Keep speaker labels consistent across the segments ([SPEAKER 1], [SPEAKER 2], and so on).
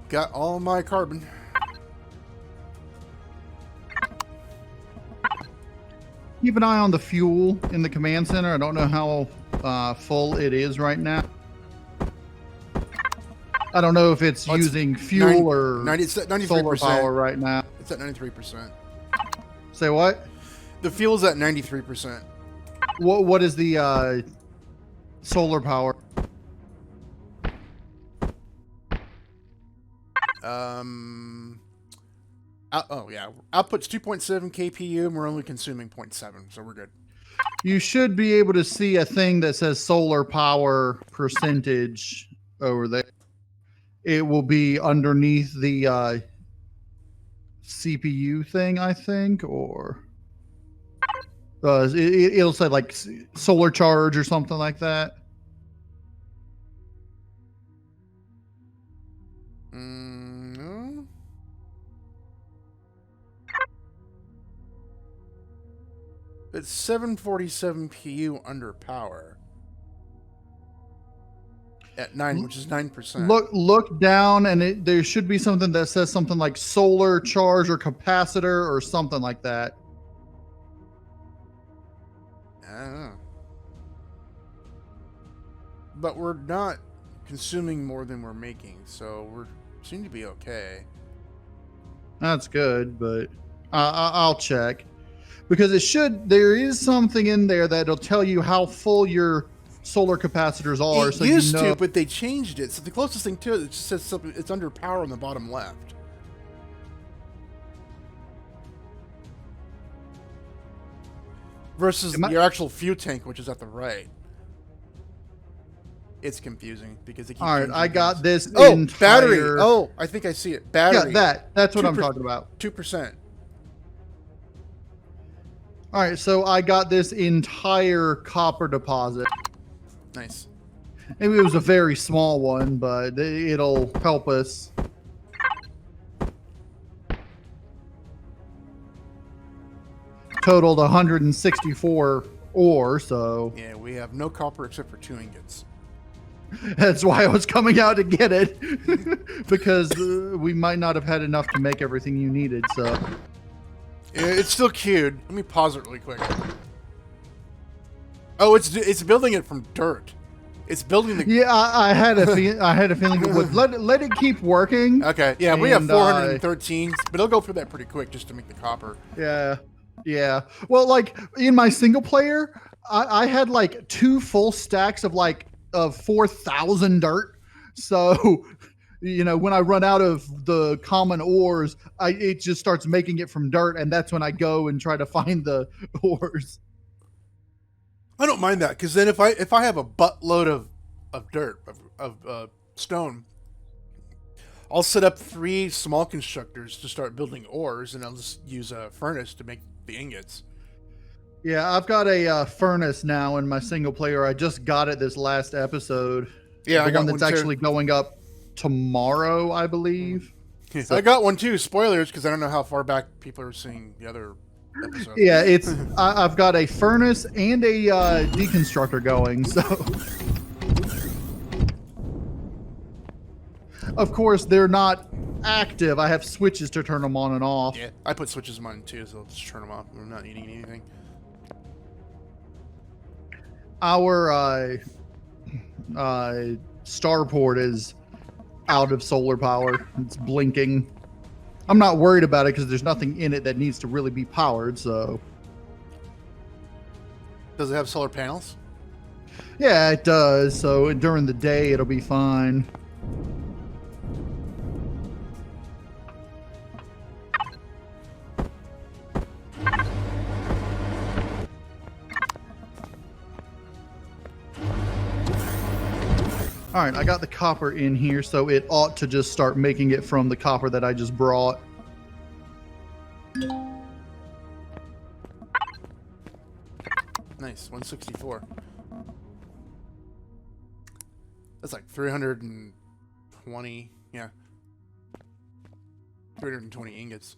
[SPEAKER 1] got all my carbon.
[SPEAKER 2] Keep an eye on the fuel in the command center. I don't know how full it is right now. I don't know if it's using fuel or
[SPEAKER 1] 93%.
[SPEAKER 2] solar power right now.
[SPEAKER 1] It's at 93%.
[SPEAKER 2] Say what?
[SPEAKER 1] The fuel's at 93%.
[SPEAKER 2] What is the solar power?
[SPEAKER 1] Oh yeah, output's 2.7 kpu, and we're only consuming 0.7, so we're good.
[SPEAKER 2] You should be able to see a thing that says solar power percentage over there. It will be underneath the CPU thing, I think, or it'll say like solar charge or something like that.
[SPEAKER 1] No. It's 747 PU under power at 9, which is 9%.
[SPEAKER 2] Look down, and there should be something that says something like solar charge or capacitor or something like that.
[SPEAKER 1] I don't know. But we're not consuming more than we're making, so we seem to be okay.
[SPEAKER 2] That's good, but I'll check, because there is something in there that'll tell you how full your solar capacitors are.
[SPEAKER 1] It used to, but they changed it. So the closest thing to it just says something. It's under power on the bottom left. Versus your actual fuel tank, which is at the right. It's confusing because they keep.
[SPEAKER 2] All right, I got this.
[SPEAKER 1] Battery. Oh, I think I see it. Battery.
[SPEAKER 2] Yeah, that's what I'm talking about.
[SPEAKER 1] 2%.
[SPEAKER 2] All right, so I got this entire copper deposit.
[SPEAKER 1] Nice.
[SPEAKER 2] Maybe it was a very small one, but it'll help us. Totaled 164 ore, so...
[SPEAKER 1] Yeah, we have no copper except for 2 ingots.
[SPEAKER 2] That's why I was coming out to get it. Because we might not have had enough to make everything you needed, so...
[SPEAKER 1] Yeah, it's still queued. Let me pause it really quick. Oh, it's building it from dirt. It's building the.
[SPEAKER 2] Yeah, I had a feeling it would. Let it keep working.
[SPEAKER 1] Okay. Yeah, we have 413, but it'll go through that pretty quick just to make the copper.
[SPEAKER 2] Yeah. Well, like in my single player, I had like 2 full stacks of 4,000 dirt. So, when I run out of the common ores, it just starts making it from dirt, and that's when I go and try to find the ores.
[SPEAKER 1] I don't mind that, because then if I have a buttload of dirt, of stone, I'll set up 3 small constructors to start building ores, and I'll just use a furnace to make the ingots.
[SPEAKER 2] Yeah, I've got a furnace now in my single player. I just got it this last episode.
[SPEAKER 1] Yeah, I got
[SPEAKER 2] one that's actually going up tomorrow, I believe.
[SPEAKER 1] Yeah, so, I got one too. Spoilers, because I don't know how far back people are seeing the other episode.
[SPEAKER 2] Yeah, I've got a furnace and a deconstructor going, so... Of course, they're not active. I have switches to turn them on and off.
[SPEAKER 1] Yeah, I put switches in mine too, so I'll just turn them off. We're not eating anything.
[SPEAKER 2] Our starport is out of solar power. It's blinking. I'm not worried about it because there's nothing in it that needs to really be powered, so...
[SPEAKER 1] Does it have solar panels?
[SPEAKER 2] Yeah, it does. So during the day, it'll be fine. All right, I got the copper in here, so it ought to just start making it from the copper that I just brought.
[SPEAKER 1] Nice, 164. That's like 320, yeah. 320 ingots.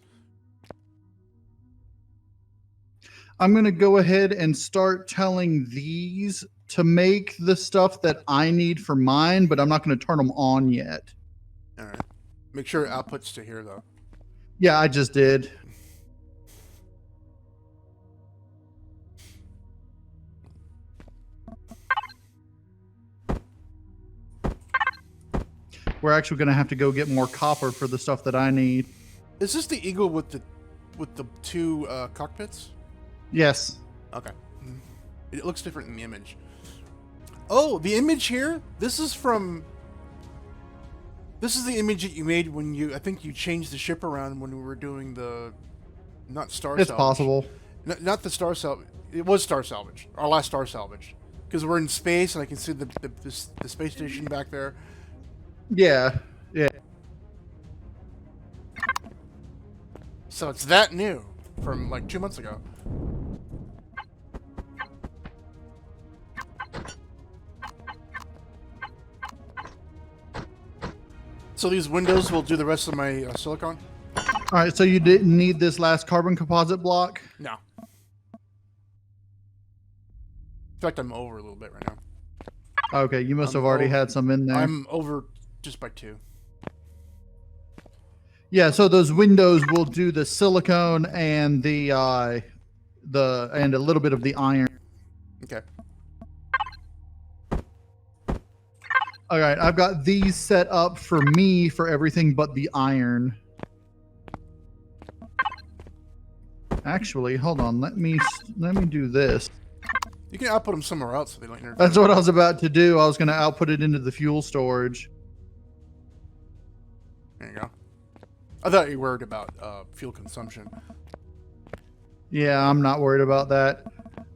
[SPEAKER 2] I'm going to go ahead and start telling these to make the stuff that I need for mine, but I'm not going to turn them on yet.
[SPEAKER 1] All right. Make sure it outputs to here though.
[SPEAKER 2] Yeah, I just did. We're actually going to have to go get more copper for the stuff that I need.
[SPEAKER 1] Is this the Eagle with the two cockpits?
[SPEAKER 2] Yes.
[SPEAKER 1] Okay. It looks different in the image. Oh, the image here. This is the image that you made when I think you changed the ship around when we were doing the, not Star Salvage.
[SPEAKER 2] It's possible.
[SPEAKER 1] Not the Star Salvage. It was Star Salvage. Our last Star Salvage. Because we're in space and I can see the space station back there.
[SPEAKER 2] Yeah. Yeah.
[SPEAKER 1] So it's that new from like 2 months ago. So these windows will do the rest of my silicon?
[SPEAKER 2] All right, so you didn't need this last carbon composite block?
[SPEAKER 1] No. In fact, I'm over a little bit right now.
[SPEAKER 2] Okay, you must have already had some in there.
[SPEAKER 1] I'm over just by 2.
[SPEAKER 2] Yeah, so those windows will do the silicone and and a little bit of the iron.
[SPEAKER 1] Okay.
[SPEAKER 2] All right, I've got these set up for me for everything but the iron. Actually, hold on. Let me do this.
[SPEAKER 1] You can output them somewhere else so they don't interfere.
[SPEAKER 2] That's what I was about to do. I was going to output it into the fuel storage.
[SPEAKER 1] There you go. I thought you were worried about fuel consumption.
[SPEAKER 2] Yeah, I'm not worried about that.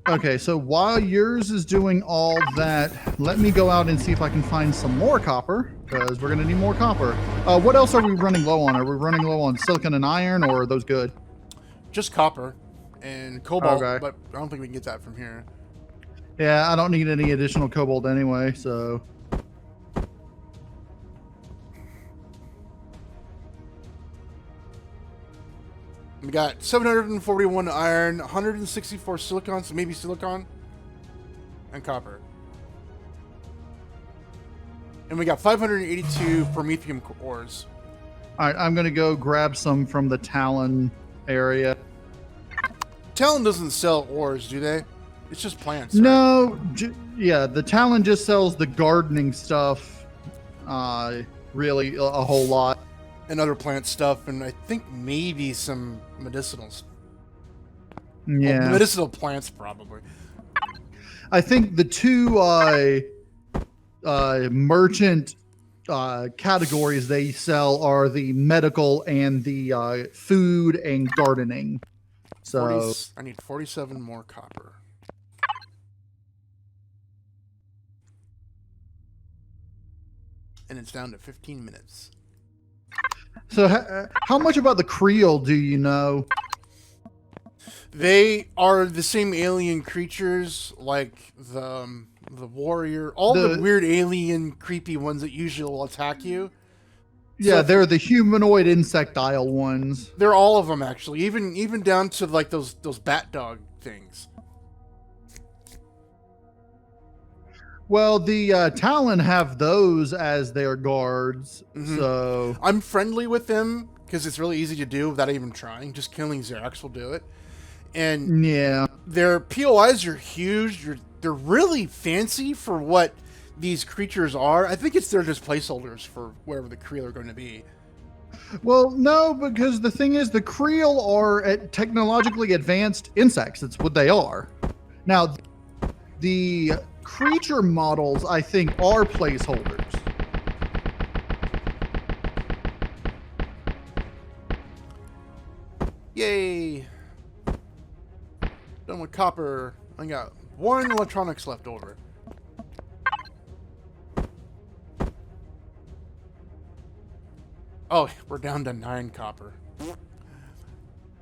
[SPEAKER 2] Okay, so while yours is doing all that, let me go out and see if I can find some more copper, because we're going to need more copper. What else are we running low on? Are we running low on silicon and iron, or are those good?
[SPEAKER 1] Just copper and cobalt,
[SPEAKER 2] Okay.
[SPEAKER 1] but I don't think we can get that from here.
[SPEAKER 2] Yeah, I don't need any additional cobalt anyway, so...
[SPEAKER 1] We got 741 iron, 164 silicon, so maybe silicon, and copper. And we got 582 promethium ores.
[SPEAKER 2] All right, I'm going to go grab some from the Talon area.
[SPEAKER 1] Talon doesn't sell ores, do they? It's just plants. Right?
[SPEAKER 2] No, yeah, the Talon just sells the gardening stuff, really a whole lot.
[SPEAKER 1] And other plant stuff, and I think maybe some medicinals.
[SPEAKER 2] Yeah.
[SPEAKER 1] Well, medicinal plants, probably.
[SPEAKER 2] I think the two merchant categories they sell are the medical and the food and gardening. So
[SPEAKER 1] I need 47 more copper. And it's down to 15 minutes.
[SPEAKER 2] So how much about the Creole do you know?
[SPEAKER 1] They are the same alien creatures, like the warrior, all the weird alien creepy ones that usually will attack you.
[SPEAKER 2] Yeah,
[SPEAKER 1] So
[SPEAKER 2] they're the humanoid insectile ones.
[SPEAKER 1] they're all of them actually, even down to like those bat dog things.
[SPEAKER 2] Well, the Talon have those as their guards, so...
[SPEAKER 1] I'm friendly with them because it's really easy to do without even trying. Just killing Xerax will do it. And
[SPEAKER 2] yeah,
[SPEAKER 1] their POIs are huge. They're really fancy for what these creatures are. I think they're just placeholders for wherever the Creel are going to be.
[SPEAKER 2] well, no, because the thing is, the Creel are technologically advanced insects. That's what they are. Now, the creature models, I think, are placeholders.
[SPEAKER 1] Yay! Done with copper. I got 1 electronics left over. Oh, we're down to 9 copper.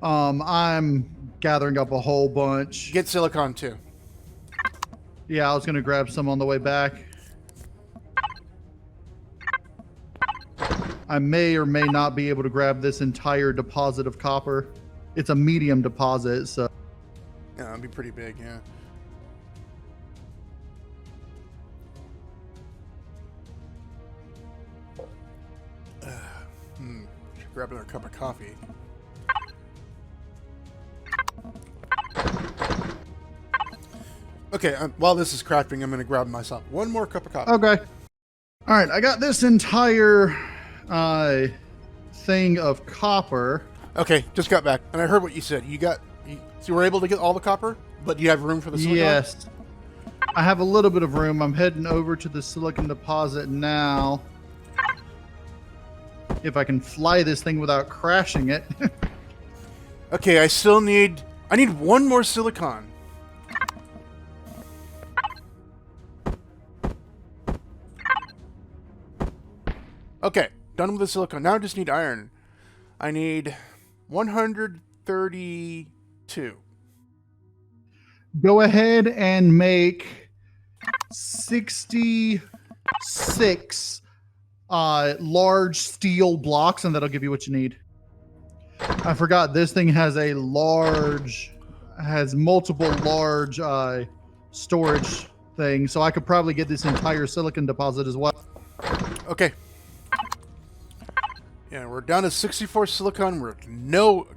[SPEAKER 2] I'm gathering up a whole bunch.
[SPEAKER 1] Get silicon too.
[SPEAKER 2] Yeah, I was going to grab some on the way back. I may or may not be able to grab this entire deposit of copper. It's a medium deposit, so...
[SPEAKER 1] Yeah, that'd be pretty big, yeah. grab another cup of coffee. Okay, while this is crafting, I'm going to grab myself one more cup of coffee.
[SPEAKER 2] Okay. All right, I got this entire thing of copper.
[SPEAKER 1] Okay, just got back, and I heard what you said. So you were able to get all the copper, but you have room for the silicon?
[SPEAKER 2] Yes. I have a little bit of room. I'm heading over to the silicon deposit now. If I can fly this thing without crashing it.
[SPEAKER 1] Okay, I need one more silicon. Okay, done with the silicon. Now I just need iron. I need 132.
[SPEAKER 2] Go ahead and make 66 large steel blocks, and that'll give you what you need. I forgot this thing has multiple large storage things, so I could probably get this entire silicon deposit as well.
[SPEAKER 1] Okay. Yeah, we're down to 64 silicon with no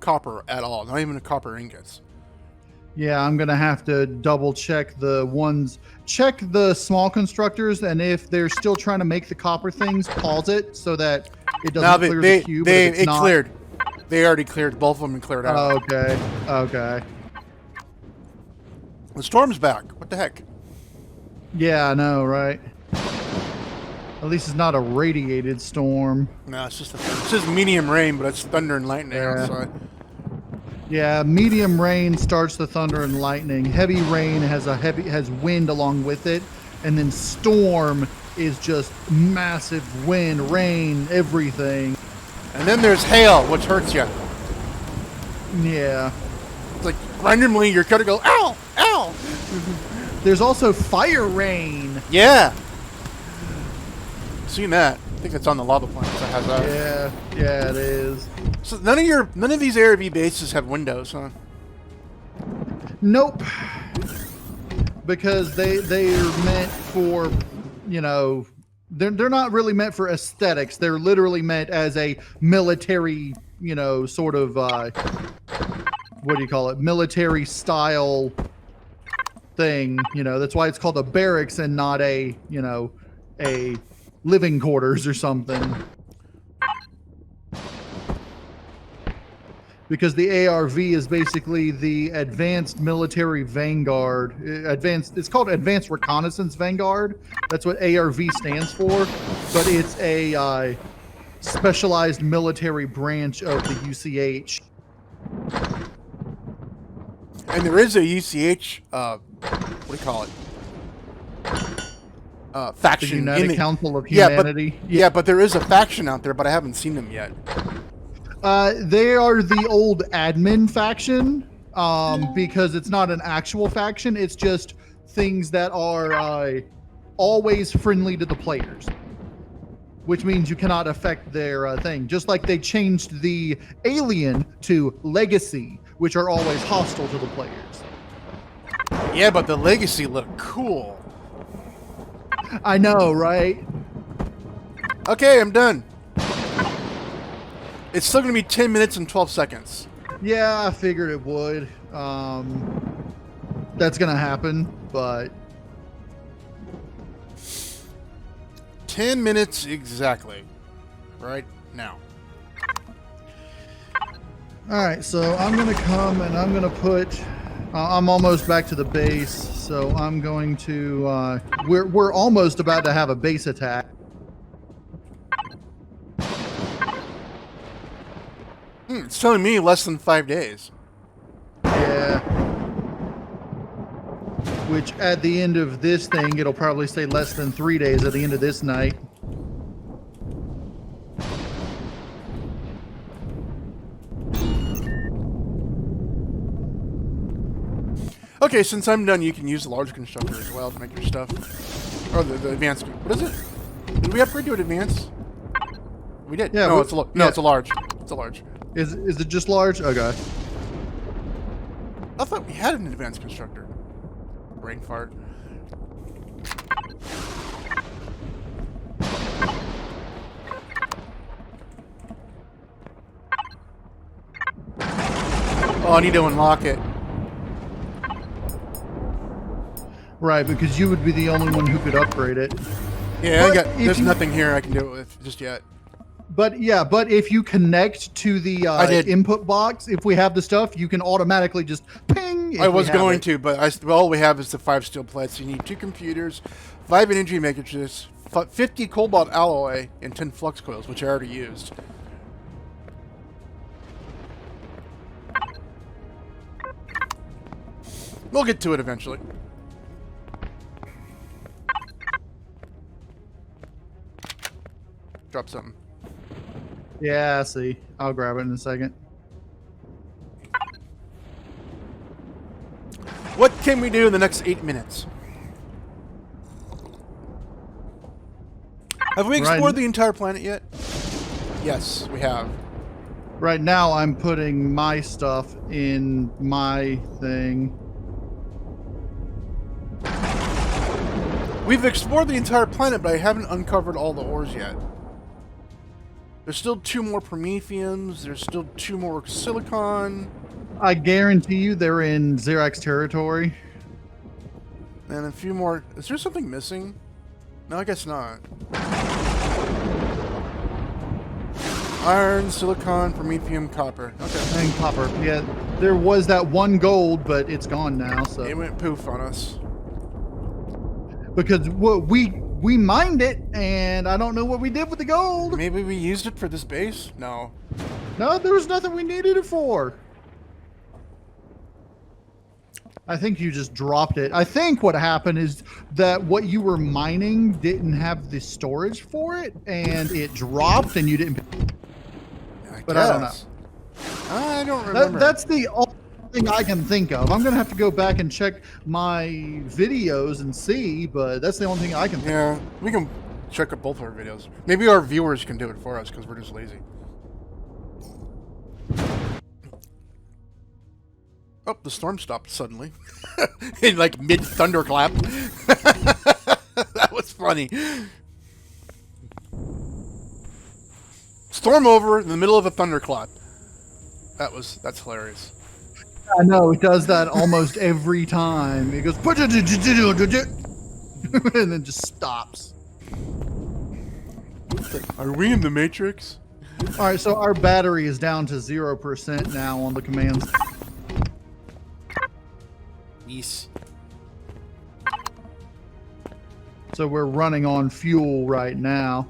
[SPEAKER 1] copper at all. Not even copper ingots.
[SPEAKER 2] Yeah, I'm going to have to double check the ones. Check the small constructors, and if they're still trying to make the copper things, pause it so that it doesn't clear the cube.
[SPEAKER 1] It cleared. They already cleared. Both of them cleared out.
[SPEAKER 2] Okay. Okay.
[SPEAKER 1] The storm's back. What the heck?
[SPEAKER 2] Yeah, I know, right? At least it's not a radiated storm.
[SPEAKER 1] No, it's just medium rain, but it's thunder and lightning outside.
[SPEAKER 2] Yeah, medium rain starts the thunder and lightning. Heavy rain has wind along with it, and then storm is just massive wind, rain, everything.
[SPEAKER 1] And then there's hail, which hurts you.
[SPEAKER 2] Yeah.
[SPEAKER 1] It's like randomly you're gonna go, ow, ow.
[SPEAKER 2] There's also fire rain.
[SPEAKER 1] Yeah. Seen that. I think it's on the lava planet that has that.
[SPEAKER 2] Yeah, it is.
[SPEAKER 1] So none of these ARV bases have windows, huh?
[SPEAKER 2] Nope. Because they're meant for, they're not really meant for aesthetics. They're literally meant as a military, sort of what do you call it? Military style thing. That's why it's called a barracks and not a living quarters or something. Because the ARV is basically the Advanced Military Vanguard. It's called Advanced Reconnaissance Vanguard. That's what ARV stands for. But it's a specialized military branch of the UCH.
[SPEAKER 1] And there is a UCH, what do you call it? Faction.
[SPEAKER 2] The United Council of Humanity.
[SPEAKER 1] Yeah, but there is a faction out there, but I haven't seen them yet.
[SPEAKER 2] They are the old admin faction, because it's not an actual faction. It's just things that are always friendly to the players, which means you cannot affect their thing. Just like they changed the Alien to Legacy, which are always hostile to the players.
[SPEAKER 1] Yeah, but the Legacy look cool.
[SPEAKER 2] I know, right?
[SPEAKER 1] Okay, I'm done. It's still going to be 10 minutes and 12 seconds.
[SPEAKER 2] Yeah, I figured it would. That's going to happen, but...
[SPEAKER 1] 10 minutes exactly. Right now.
[SPEAKER 2] Alright, so I'm going to come and I'm going to put... I'm almost back to the base, so I'm going to... We're almost about to have a base attack.
[SPEAKER 1] It's telling me less than 5 days.
[SPEAKER 2] Yeah. Which, at the end of this thing, it'll probably say less than 3 days at the end of this night.
[SPEAKER 1] Okay, since I'm done, you can use the large constructor as well to make your stuff. Or the advanced. What is it? Did we upgrade to an advanced? We did.
[SPEAKER 2] Yeah,
[SPEAKER 1] no, it's a large. It's a large.
[SPEAKER 2] Is it just large? Okay.
[SPEAKER 1] I thought we had an advanced constructor. Brain fart. Oh, I need to unlock it.
[SPEAKER 2] Right, because you would be the only one who could upgrade it.
[SPEAKER 1] Yeah,
[SPEAKER 2] But
[SPEAKER 1] there's nothing here I can do it with just yet.
[SPEAKER 2] But yeah, but if you connect to the input box, if we have the stuff, you can automatically just ping.
[SPEAKER 1] I was going to, but all we have is the 5 steel plates. You need 2 computers, 5 energy matrices, 50 cobalt alloy, and 10 flux coils, which I already used. We'll get to it eventually. Drop something.
[SPEAKER 2] Yeah, I see. I'll grab it in a second.
[SPEAKER 1] What can we do in the next 8 minutes? Have we explored the entire planet yet? Yes, we have.
[SPEAKER 2] Right now, I'm putting my stuff in my thing.
[SPEAKER 1] We've explored the entire planet, but I haven't uncovered all the ores yet. There's still 2 more promethiums. There's still 2 more silicon.
[SPEAKER 2] I guarantee you they're in Xerax territory.
[SPEAKER 1] And a few more. Is there something missing? No, I guess not. Iron, silicon, promethium, copper. Okay.
[SPEAKER 2] And copper. Yeah, there was that 1 gold, but it's gone now. So
[SPEAKER 1] It went poof on us.
[SPEAKER 2] because we mined it, and I don't know what we did with the gold.
[SPEAKER 1] Maybe we used it for this base? No.
[SPEAKER 2] No, there was nothing we needed it for. I think you just dropped it. I think what happened is that what you were mining didn't have the storage for it, and it dropped, and you didn't. But I don't know.
[SPEAKER 1] I don't remember.
[SPEAKER 2] That's the only thing I can think of. I'm gonna have to go back and check my videos and see, but that's the only thing I can think of.
[SPEAKER 1] Yeah, we can check up both our videos. Maybe our viewers can do it for us because we're just lazy. Oh, the storm stopped suddenly. In like mid thunderclap. That was funny. Storm over in the middle of a thunderclap. That's hilarious.
[SPEAKER 2] I know, it does that almost every time. It goes and then just stops.
[SPEAKER 1] Are we in the Matrix?
[SPEAKER 2] All right, so our battery is down to 0% now on the commands.
[SPEAKER 1] Yes.
[SPEAKER 2] So we're running on fuel right now.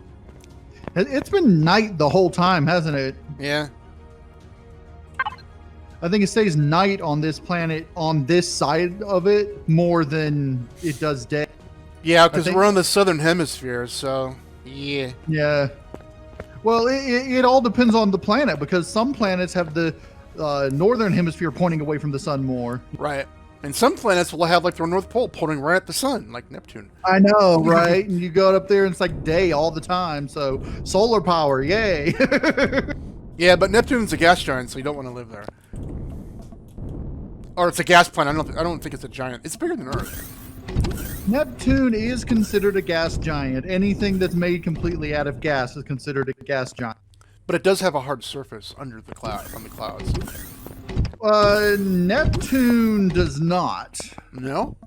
[SPEAKER 2] It's been night the whole time, hasn't it?
[SPEAKER 1] Yeah.
[SPEAKER 2] I think it stays night on this planet, on this side of it, more than it does day.
[SPEAKER 1] Yeah, because we're on the southern hemisphere, so yeah.
[SPEAKER 2] Yeah. Well, it all depends on the planet, because some planets have the northern hemisphere pointing away from the sun more.
[SPEAKER 1] Right. And some planets will have like their North Pole pointing right at the sun, like Neptune.
[SPEAKER 2] I know, right? And you go up there and it's like day all the time. So solar power, yay.
[SPEAKER 1] Yeah, but Neptune's a gas giant, so you don't want to live there. Or it's a gas planet. I don't think it's a giant. It's bigger than Earth.
[SPEAKER 2] Neptune is considered a gas giant. Anything that's made completely out of gas is considered a gas giant.
[SPEAKER 1] But it does have a hard surface under the cloud, on the clouds.
[SPEAKER 2] Neptune does not.
[SPEAKER 1] No?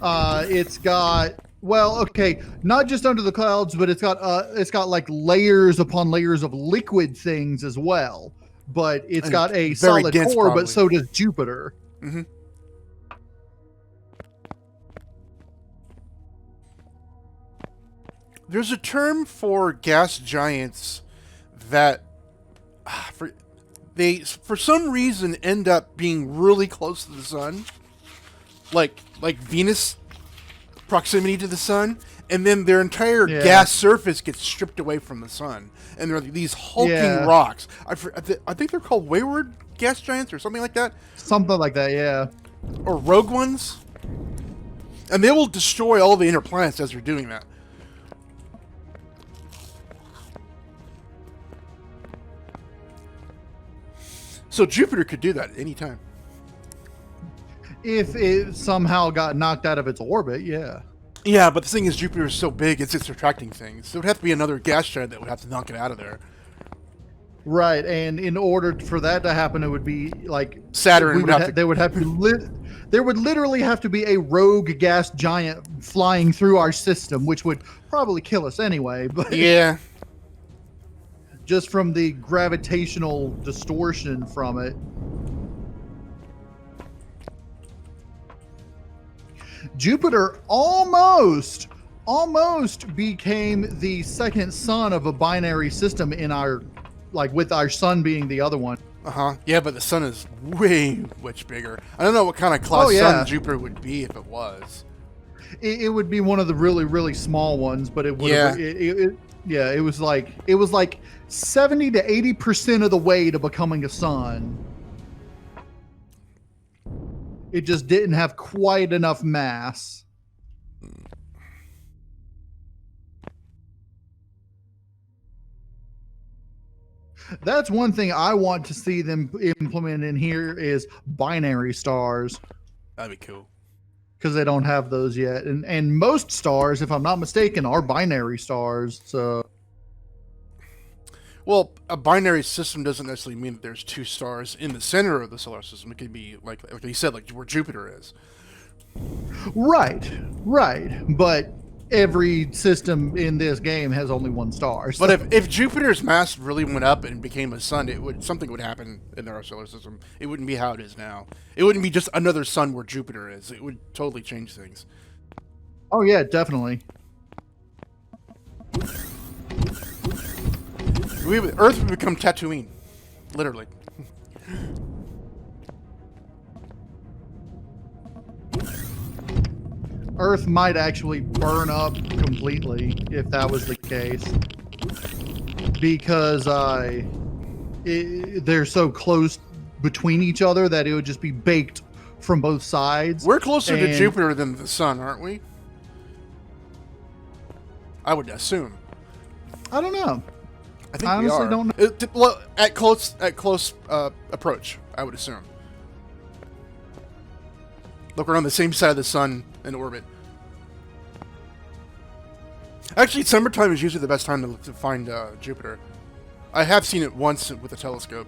[SPEAKER 2] It's got, well, okay, not just under the clouds, but it's got like layers upon layers of liquid things as well. But it's got a solid
[SPEAKER 1] dense,
[SPEAKER 2] core,
[SPEAKER 1] probably.
[SPEAKER 2] but so does Jupiter.
[SPEAKER 1] Mm-hmm. There's a term for gas giants that for some reason end up being really close to the sun, like Venus proximity to the sun, and then their entire gas surface gets stripped away from the sun, and there are these hulking rocks. I think they're called wayward gas giants or something like that.
[SPEAKER 2] Something like that, yeah.
[SPEAKER 1] Or rogue ones, and they will destroy all the inner planets as they're doing that. So Jupiter could do that at any time.
[SPEAKER 2] If it somehow got knocked out of its orbit, yeah.
[SPEAKER 1] Yeah, but the thing is, Jupiter is so big, it's attracting things. So it would have to be another gas giant that would have to knock it out of there.
[SPEAKER 2] Right, and in order for that to happen, it would be like
[SPEAKER 1] Saturn would have to.
[SPEAKER 2] there would have to there would literally have to be a rogue gas giant flying through our system, which would probably kill us anyway. But
[SPEAKER 1] Yeah.
[SPEAKER 2] just from the gravitational distortion from it. Jupiter almost became the second sun of a binary system in our, like, with our sun being the other one.
[SPEAKER 1] Yeah, but the sun is way much bigger. I don't know what kind of class sun Jupiter would be if it was.
[SPEAKER 2] It would be one of the really, really small ones, but it would.
[SPEAKER 1] Yeah.
[SPEAKER 2] It was like 70 to 80% of the way to becoming a sun. It just didn't have quite enough mass. That's one thing I want to see them implement in here is binary stars.
[SPEAKER 1] That'd be cool.
[SPEAKER 2] Because they don't have those yet. And most stars, if I'm not mistaken, are binary stars. So,
[SPEAKER 1] well, a binary system doesn't necessarily mean that there's two stars in the center of the solar system. It could be like you said, like where Jupiter is.
[SPEAKER 2] Right. But every system in this game has only one star. So.
[SPEAKER 1] But if Jupiter's mass really went up and became a sun, something would happen in our solar system. It wouldn't be how it is now. It wouldn't be just another sun where Jupiter is. It would totally change things.
[SPEAKER 2] Oh yeah, definitely.
[SPEAKER 1] Earth would become Tatooine, literally.
[SPEAKER 2] Earth might actually burn up completely if that was the case, because they're so close between each other that it would just be baked from both sides.
[SPEAKER 1] We're closer to Jupiter than the sun, aren't we? I would assume.
[SPEAKER 2] I don't know.
[SPEAKER 1] I think
[SPEAKER 2] I honestly
[SPEAKER 1] we are.
[SPEAKER 2] don't know.
[SPEAKER 1] Well, at close approach, I would assume. Look, we're on the same side of the sun in orbit. Actually, summertime is usually the best time to find Jupiter. I have seen it once with a telescope.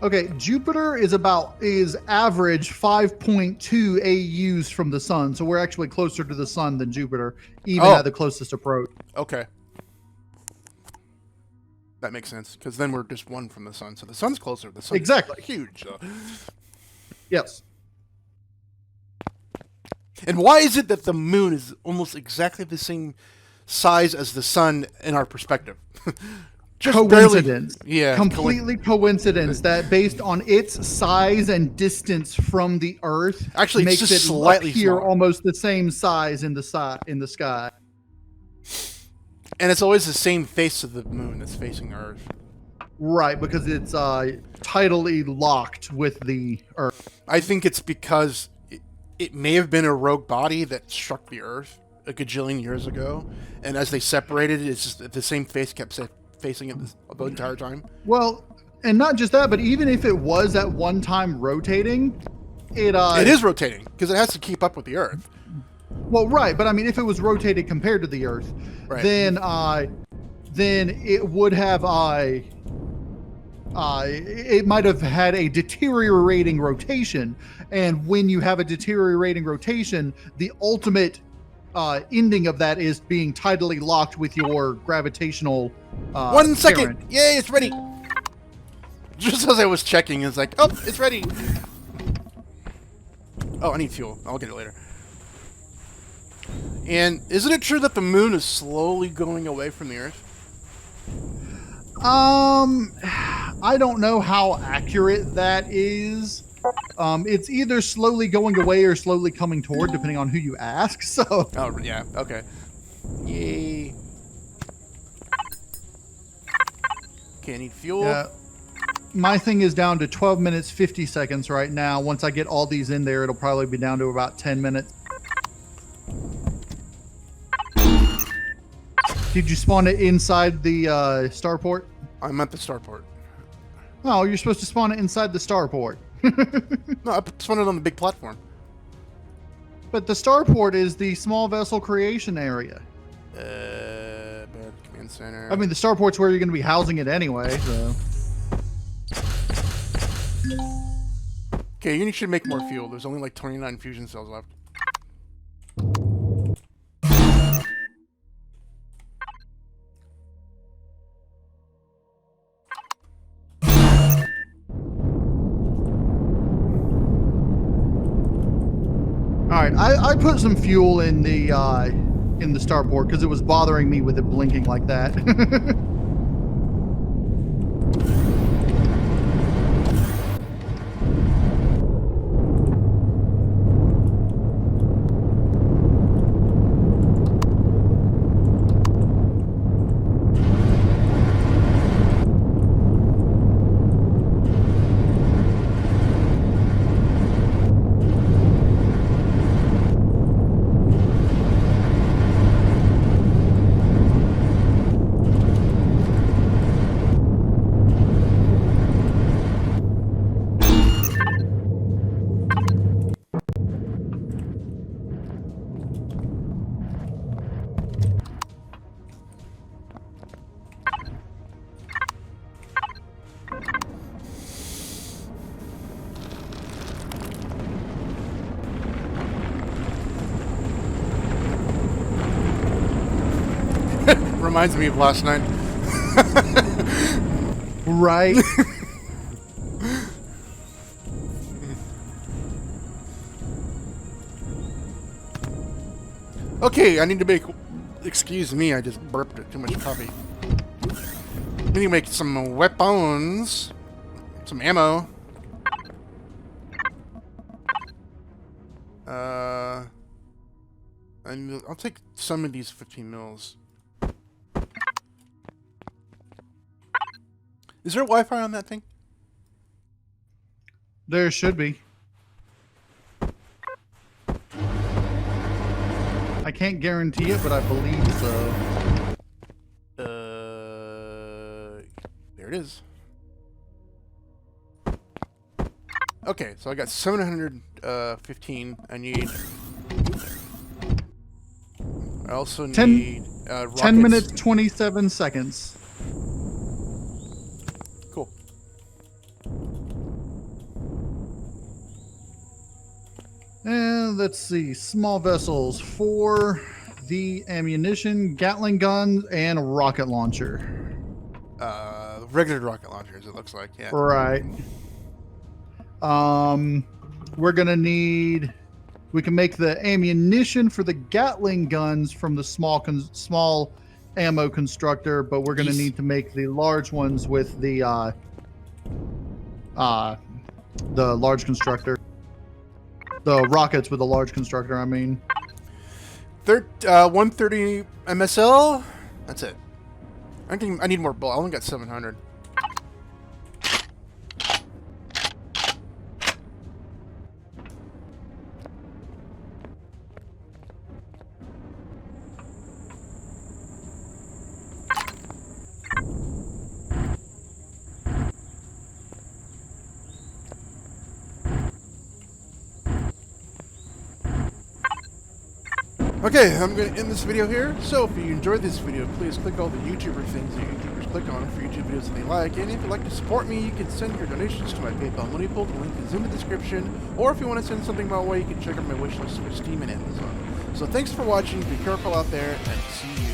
[SPEAKER 2] Okay, Jupiter is average 5.2 AUs from the sun, so we're actually closer to the sun than Jupiter, even at the closest approach.
[SPEAKER 1] Okay. That makes sense, because then we're just one from the sun, so the sun's closer. The sun's huge.
[SPEAKER 2] Yes.
[SPEAKER 1] And why is it that the moon is almost exactly the same size as the sun in our perspective?
[SPEAKER 2] Just coincidence.
[SPEAKER 1] Barely, yeah.
[SPEAKER 2] Completely coincidence that based on its size and distance from the Earth
[SPEAKER 1] actually
[SPEAKER 2] makes it
[SPEAKER 1] slightly
[SPEAKER 2] appear
[SPEAKER 1] smaller.
[SPEAKER 2] almost the same size in the sky.
[SPEAKER 1] And it's always the same face of the moon that's facing Earth.
[SPEAKER 2] Right, because it's tidally locked with the Earth.
[SPEAKER 1] I think it's because it may have been a rogue body that struck the Earth a gajillion years ago, and as they separated, it's just the same face kept facing it the entire time.
[SPEAKER 2] Well, and not just that, but even if it was at one time rotating, it
[SPEAKER 1] is rotating because it has to keep up with the Earth.
[SPEAKER 2] Well, right, but I mean, if it was rotated compared to the Earth, then it would have it might have had a deteriorating rotation, and when you have a deteriorating rotation, the ultimate ending of that is being tidally locked with your gravitational
[SPEAKER 1] 1 second.
[SPEAKER 2] parent.
[SPEAKER 1] Yay, it's ready. Just as I was checking, it's like, oh, it's ready. Oh, I need fuel. I'll get it later. And isn't it true that the moon is slowly going away from the Earth?
[SPEAKER 2] I don't know how accurate that is. It's either slowly going away or slowly coming toward, depending on who you ask. So.
[SPEAKER 1] Oh yeah. Okay. Yay. Okay, I need fuel.
[SPEAKER 2] Yeah. My thing is down to 12 minutes 50 seconds right now. Once I get all these in there, it'll probably be down to about 10 minutes. Did you spawn it inside the starport?
[SPEAKER 1] I'm at the starport.
[SPEAKER 2] Oh, you're supposed to spawn it inside the starport.
[SPEAKER 1] No, I spawned it on the big platform.
[SPEAKER 2] But the starport is the small vessel creation area.
[SPEAKER 1] Bad command center.
[SPEAKER 2] I mean, the starport's where you're going to be housing it anyway, so.
[SPEAKER 1] Okay, you should make more fuel. There's only like 29 fusion cells left.
[SPEAKER 2] All right, I put some fuel in the starport because it was bothering me with it blinking like that.
[SPEAKER 1] Reminds me of last night.
[SPEAKER 2] Right.
[SPEAKER 1] Okay, I need to make... Excuse me, I just burped too much coffee. I need to make some weapons. Some ammo. And I'll take some of these 15 mils. Is there Wi-Fi on that thing?
[SPEAKER 2] There should be. I can't guarantee it, but I believe so.
[SPEAKER 1] There it is. Okay, so I got 715. I need... I also need...
[SPEAKER 2] 10 minutes, 27 seconds.
[SPEAKER 1] Cool.
[SPEAKER 2] And let's see. Small vessels for the ammunition, Gatling gun, and rocket launcher.
[SPEAKER 1] Regular rocket launchers, it looks like, yeah.
[SPEAKER 2] Right. We're gonna need... We can make the ammunition for the Gatling guns from the small ammo constructor, but we're gonna need to make the large ones with the large constructor. The rockets with the large constructor, I mean.
[SPEAKER 1] 130 MSL. That's it. I need more bullets. I only got 700. Okay, I'm going to end this video here. So if you enjoyed this video, please click all the YouTuber things that YouTubers click on for YouTube videos that they like. And if you'd like to support me, you can send your donations to my PayPal money pool. The link is in the description. Or if you want to send something my way, you can check out my wish list for Steam and Amazon. So thanks for watching. Be careful out there, and see you